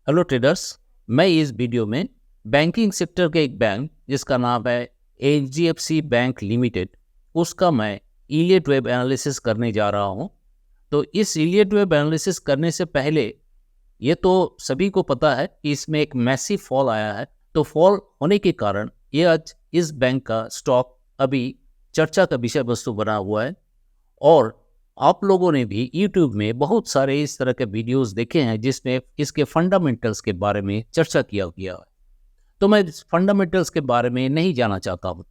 Hello traders. मैं इस video में बैंकिंग सेक्टर के एक बैंक जिसका नाम है HDFC बैंक लिमिटेड, उसका मैं इलियट वेब एनालिसिस करने जा रहा हूं। तो इस इलियट वेब एनालिसिस करने से पहले ये तो सभी को पता है कि इसमें एक मैसिव फॉल आया है। तो फॉल होने के कारण ये आज इस बैंक का स्टॉक अभी चर्चा का विषय वस्तु बना हुआ है। और आप लोगों ने भी YouTube में बहुत सारे इस तरह के वीडियोस देखे हैं जिसमें इसके फंडामेंटल्स के बारे में चर्चा किया गया है। तो मैं फंडामेंटल्स के बारे में नहीं जाना चाहता हूँ।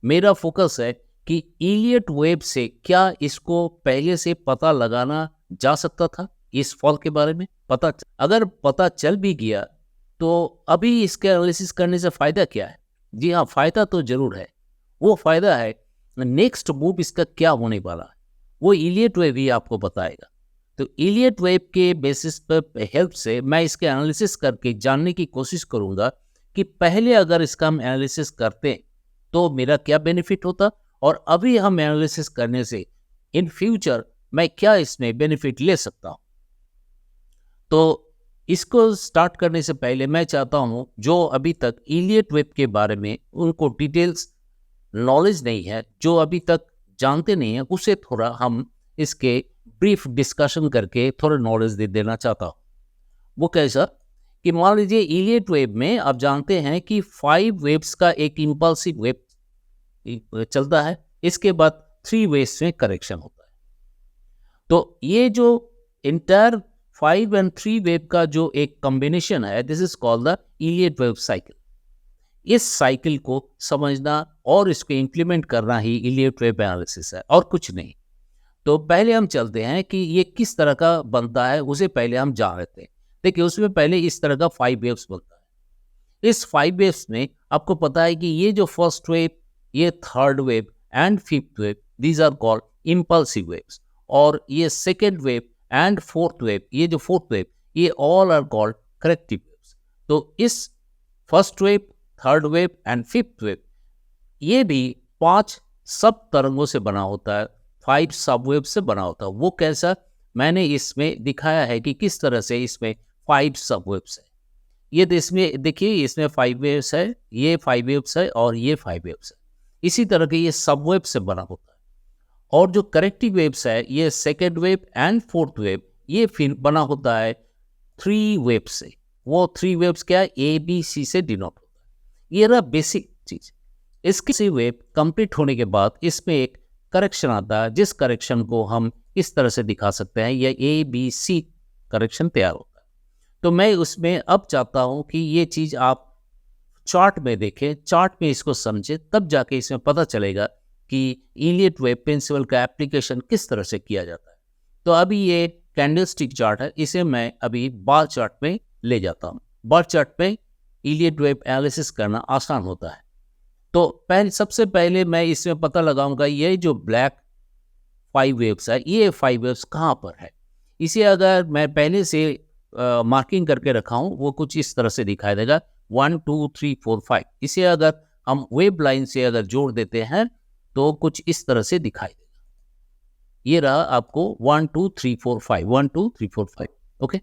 मेरा फोकस है कि इलियट वेब से क्या इसको पहले से पता लगाना जा सकता था। इस फॉल के बारे में अगर पता चल भी गया तो अभी इसके एनालिसिस करने से फ़ायदा क्या है? जी हाँ, फ़ायदा तो ज़रूर है। वो फ़ायदा है नेक्स्ट मूव इसका क्या होने वाला है, वो इलियट वेब ही आपको बताएगा। तो इलियट वेब के बेसिस पर हेल्प से मैं इसके एनालिसिस करके जानने की कोशिश करूंगा कि पहले अगर इसका हम एनालिसिस करते तो मेरा क्या बेनिफिट होता, और अभी हम एनालिसिस करने से इन फ्यूचर मैं क्या इसमें बेनिफिट ले सकता हूं। तो इसको स्टार्ट करने से पहले मैं चाहता हूं जो अभी तक इलियट वेब के बारे में उनको डिटेल्स नॉलेज नहीं है, जो अभी तक जानते नहीं है, उसे थोड़ा हम इसके ब्रीफ डिस्कशन करके थोड़ा नॉलेज दे देना चाहता हूँ। वो कैसा कि मान लीजिए इलियट वेब में आप जानते हैं कि 5 वेव्स का एक इम्पल्सिव वेब चलता है, इसके बाद 3 वेव्स में करेक्शन होता है। तो ये जो इंटायर 5 एंड 3 वेव का जो एक कॉम्बिनेशन है, this is called the Elliott wave cycle. इस साइकिल को समझना और इसको इंप्लीमेंट करना ही इलियट वेब एनालिसिस है और कुछ नहीं। तो पहले हम चलते हैं कि ये किस तरह का बनता है, उसे पहले हम जान लेते हैं। देखिए, उसमें पहले इस तरह का 5 वेव्स बनता है। इस 5 वेव्स में आपको पता है कि ये जो फर्स्ट वेव, ये third wave and fifth wave, these are called impulsive waves. और ये second wave and fourth wave, ये जो फोर्थ वेव, ये all are called corrective waves. तो इस first wave, third wave and fifth wave, ये भी 5 सब तरंगों से बना होता है, 5 सब वेव से बना होता है। वो कैसा, मैंने इसमें दिखाया है कि किस तरह से इसमें 5 सब वेव्स है। ये इसमें देखिए, इसमें 5 वेव्स है, ये 5 वेव्स है और ये 5 वेव्स है। इसी तरह के ये सब वेव से बना होता है। और जो करेक्टिव वेव्स है, ये second wave and fourth wave, ये फिर बना होता है 3 वेव से। वो 3 वेव्स क्या है, ABC से डिनोट होता है। ये रहा बेसिक चीज। इसकी वेव कंप्लीट होने के बाद इसमें एक करेक्शन आता है, जिस करेक्शन को हम इस तरह से दिखा सकते हैं, यह ABC करेक्शन तैयार होता है। तो मैं उसमें अब चाहता हूं कि ये चीज आप चार्ट में देखें, चार्ट में इसको समझें, तब जाके इसमें पता चलेगा कि इलियट वेब प्रिंसिपल का एप्लीकेशन किस तरह से किया जाता है। तो अभी ये कैंडलस्टिक चार्ट है, इसे मैं अभी बार चार्ट में ले जाता हूँ। बार चार्ट में इलियट वेब एनालिसिस करना आसान होता है। तो सबसे पहले मैं इसमें पता लगाऊंगा ये जो ब्लैक 5 वेव्स है, ये 5 वेव्स कहाँ पर है। इसे अगर मैं पहले से मार्किंग करके रखा हूँ, वो कुछ इस तरह से दिखाई देगा 1 2 3 4 5। इसे अगर हम वेब लाइन से अगर जोड़ देते हैं तो कुछ इस तरह से दिखाई देगा। ये रहा आपको 1 2 3 4 5, 1 2 3 4 5। ओके,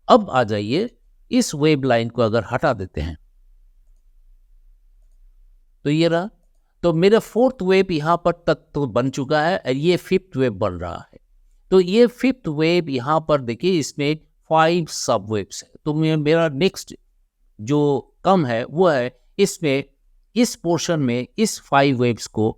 अब आ जाइए, इस वेब लाइन को अगर हटा देते हैं तो ये रहा। तो मेरा फोर्थ वेव यहां पर तक तो बन चुका है और ये फिफ्थ वेव बन रहा है। तो ये फिफ्थ वेव यहां पर देखिए, इसमें 5 सब वेव्स है। तो मेरा नेक्स्ट जो कम है वो है इसमें, इस पोर्शन में इस 5 वेव्स को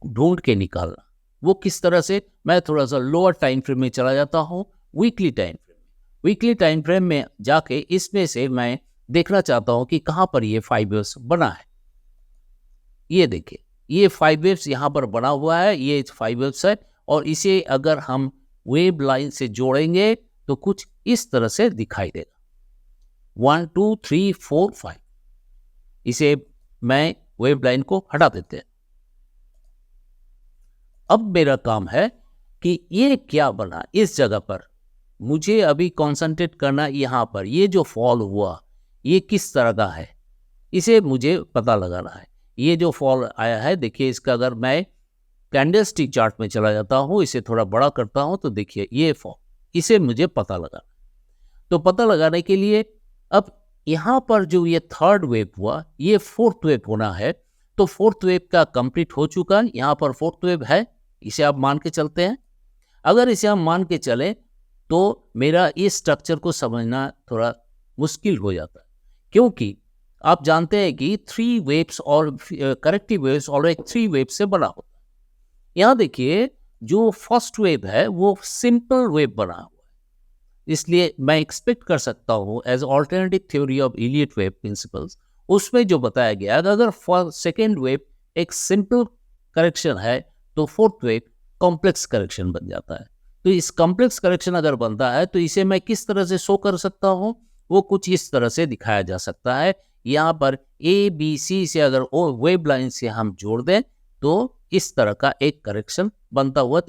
ढूंढ के निकालना। वो किस तरह से, मैं थोड़ा सा लोअर टाइम फ्रेम में चला जाता हूं, weekly time frame. Weekly time frame में जाके इसमें से मैं देखना चाहता हूं कि कहां पर ये 5 वेव्स बना है। ये देखिए, ये 5 वेव्स यहां पर बना हुआ है, ये 5 वेव्स है। और इसे अगर हम वेब लाइन से जोड़ेंगे तो कुछ इस तरह से दिखाई देगा 1 2 3 4 5। इसे मैं वेब लाइन को हटा देते हैं। अब मेरा काम है कि ये क्या बना इस जगह पर, मुझे अभी कंसंट्रेट करना यहां पर। ये जो फॉल हुआ ये किस तरह का है, इसे मुझे पता लगाना है। ये जो फॉल आया है, देखिए इसका अगर मैं कैंडलस्टिक चार्ट में चला जाता हूं, इसे थोड़ा बड़ा करता हूं, तो देखिए ये फॉल, इसे मुझे पता लगा। तो पता लगाने के लिए अब यहाँ पर जो ये थर्ड वेव हुआ, ये फोर्थ वेव होना है, तो फोर्थ वेव का कंप्लीट हो चुका, यहाँ पर फोर्थ वेव है, इसे आप मान के चलते हैं। अगर इसे हम मान के चलें तो मेरा इस स्ट्रक्चर को समझना थोड़ा मुश्किल हो जाता है, क्योंकि आप जानते हैं कि थ्री वेव्स और करेक्टिव वेव्स और एक थ्री वेव से बना होता है। यहाँ देखिए, जो फर्स्ट वेव है वो सिंपल वेव बना हुआ है, इसलिए मैं एक्सपेक्ट कर सकता हूँ as alternative theory of Elliott wave principles, उसमें जो बताया गया अगर सेकेंड वेव एक सिंपल करेक्शन है तो फोर्थ वेव कॉम्प्लेक्स करेक्शन बन जाता है। तो इस कॉम्प्लेक्स करेक्शन अगर बनता है तो इसे मैं किस तरह से शो कर सकता हूँ, वो कुछ इस तरह से दिखाया जा सकता है। यहाँ पर ए बी सी से अगर वेव लाइन से हम जोड़ दें तो इस तरह का एक करेक्शन बनता हुआ।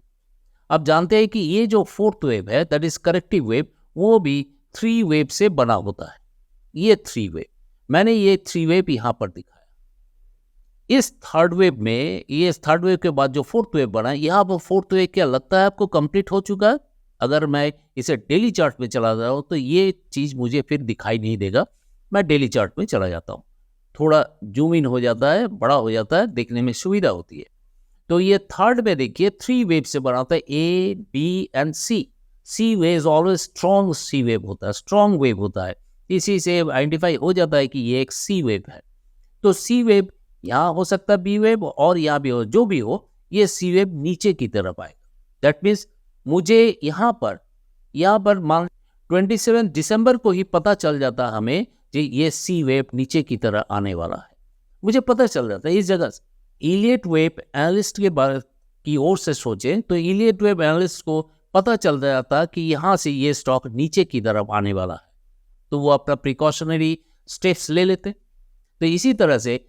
अब जानते हैं कि ये जो फोर्थ वेव है दैट इज करेक्टिव वेव, वो भी थ्री वेव से बना होता है। ये थ्री वेव, मैंने ये थ्री वेव यहाँ पर दिखाया। इस थर्ड वेव में, ये थर्ड वेव के बाद जो फोर्थ वेव बना, यहाँ पर फोर्थ वेव क्या लगता है आपको कंप्लीट हो चुका है? अगर मैं इसे डेली चार्ट में चला जा रहा हूँ तो ये चीज़ मुझे फिर दिखाई नहीं देगा। मैं डेली चार्ट में चला जाता हूँ, थोड़ा जूम इन हो जाता है, बड़ा हो जाता है, देखने में सुविधा होती है। तो ये थर्ड में देखिए थ्री वेव से बना होता है, A B and C. C wave always strong C wave होता है, स्ट्रॉन्ग वेव होता है, इसी से आइडेंटिफाई हो जाता है कि ये एक सी वेव है। तो सी वेव यहाँ हो सकता है बी वेव, और यहाँ भी हो, जो भी हो, ये सी वेव नीचे की तरफ आएगा। दैट मीन्स मुझे यहाँ पर मान 27 दिसंबर को ही पता चल जाता हमें कि ये सी वेव नीचे की तरह आने वाला है, मुझे पता चल जाता है इस जगह से। इलियट वेव एनालिस्ट के बारे की ओर से सोचें तो इलियट वेव एनालिस्ट को पता चल जाता कि यहाँ से ये स्टॉक नीचे की तरफ आने वाला है, तो वो अपना प्रिकॉशनरी स्टेप्स ले लेते। तो इसी तरह से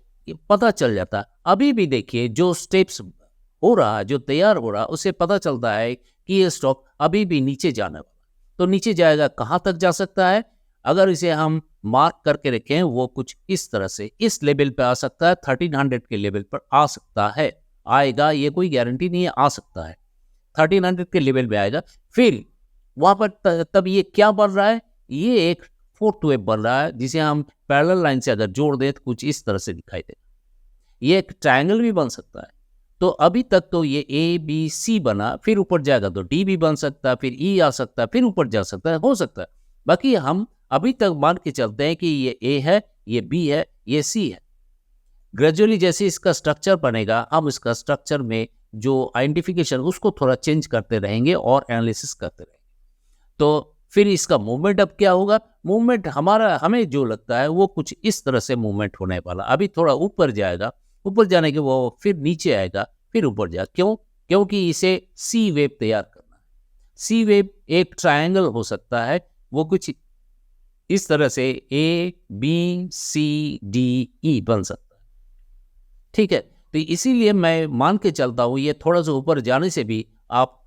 पता चल जाता। अभी भी देखिए जो स्टेप्स हो रहा है, जो तैयार हो रहा है, उससे पता चलता है कि ये स्टॉक अभी भी नीचे जाने वाला। तो नीचे जाएगा, कहाँ तक जा सकता है? अगर इसे हम मार्क करके रखें, वो कुछ इस तरह से इस लेवल पे आ सकता है, 1300 के लेवल पर आ सकता है। आएगा, ये कोई गारंटी नहीं है, आ सकता है 1300 के लेवल पे आएगा। फिर वहां पर तब ये क्या बन रहा है? ये एक फोर्थ वेव बन रहा है, जिसे हम पैरेलल लाइन से अगर जोड़ दें तो कुछ इस तरह से दिखाई दे। ये एक ट्रायंगल भी बन सकता है। तो अभी तक तो ये ए बी सी बना, फिर ऊपर जाएगा तो डी भी बन सकता है, फिर ई आ सकता है, फिर ऊपर जा सकता है, हो सकता है। बाकी हम अभी तक मान के चलते हैं कि ये ए है, ये बी है, ये सी है। ग्रेजुअली जैसे इसका स्ट्रक्चर बनेगा, हम इसका स्ट्रक्चर में जो आइडेंटिफिकेशन उसको थोड़ा चेंज करते रहेंगे और एनालिसिस करते रहेंगे। तो फिर इसका मूवमेंट अब क्या होगा? मूवमेंट हमें जो लगता है वो कुछ इस तरह से मूवमेंट होने वाला। अभी थोड़ा ऊपर जाएगा, ऊपर जाने के वो फिर नीचे आएगा, फिर ऊपर जाएगा। क्यों? क्योंकि इसे सी वेव तैयार करना है। सी वेव एक ट्रायंगल हो सकता है, वो कुछ इस तरह से A B C D E बन सकता है। ठीक है, तो इसीलिए मैं मान के चलता हूँ ये थोड़ा सा ऊपर जाने से भी आप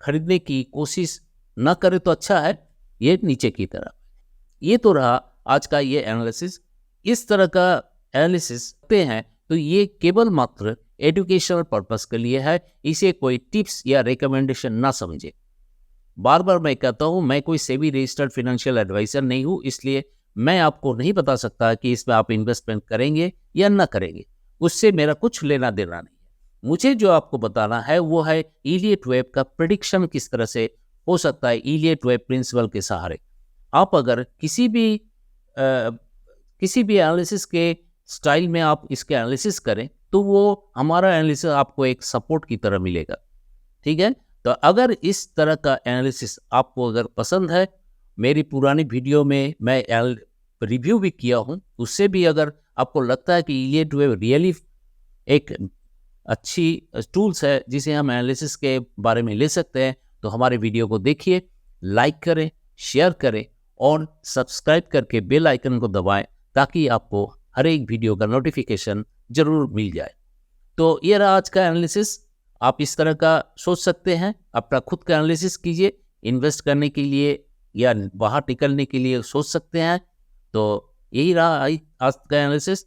खरीदने की कोशिश ना करें तो अच्छा है, ये नीचे की तरफ। ये तो रहा आज का ये एनालिसिस। इस तरह का एनालिसिस करते हैं तो ये केवल मात्र एजुकेशनल पर्पस के लिए है, इसे कोई टिप्स या रिकमेंडेशन ना समझे। बार बार मैं कहता हूँ, मैं कोई सेबी रजिस्टर्ड फाइनेंशियल एडवाइजर नहीं हूँ, इसलिए मैं आपको नहीं बता सकता कि इसमें आप इन्वेस्टमेंट करेंगे या ना करेंगे, उससे मेरा कुछ लेना देना नहीं है। मुझे जो आपको बताना है वो है इलियट वेव का प्रेडिक्शन किस तरह से हो सकता है इलियट वेव प्रिंसिपल के सहारे। आप अगर किसी भी एनालिसिस के स्टाइल में आप इसके एनालिसिस करें तो वो हमारा एनालिसिस आपको एक सपोर्ट की तरह मिलेगा। ठीक है, तो अगर इस तरह का एनालिसिस आपको अगर पसंद है, मेरी पुरानी वीडियो में मैं रिव्यू भी किया हूँ, उससे भी अगर आपको लगता है कि इलियट वेव रियली एक अच्छी टूल्स है जिसे हम एनालिसिस के बारे में ले सकते हैं, तो हमारे वीडियो को देखिए, लाइक करें, शेयर करें और सब्सक्राइब करके बेल आइकन को दबाएं ताकि आपको हर एक वीडियो का नोटिफिकेशन जरूर मिल जाए। तो ये रहा आज का एनालिसिस। आप इस तरह का सोच सकते हैं, अपना खुद का एनालिसिस कीजिए, इन्वेस्ट करने के लिए या बाहर निकलने के लिए सोच सकते हैं। तो यही रहा आज का एनालिसिस।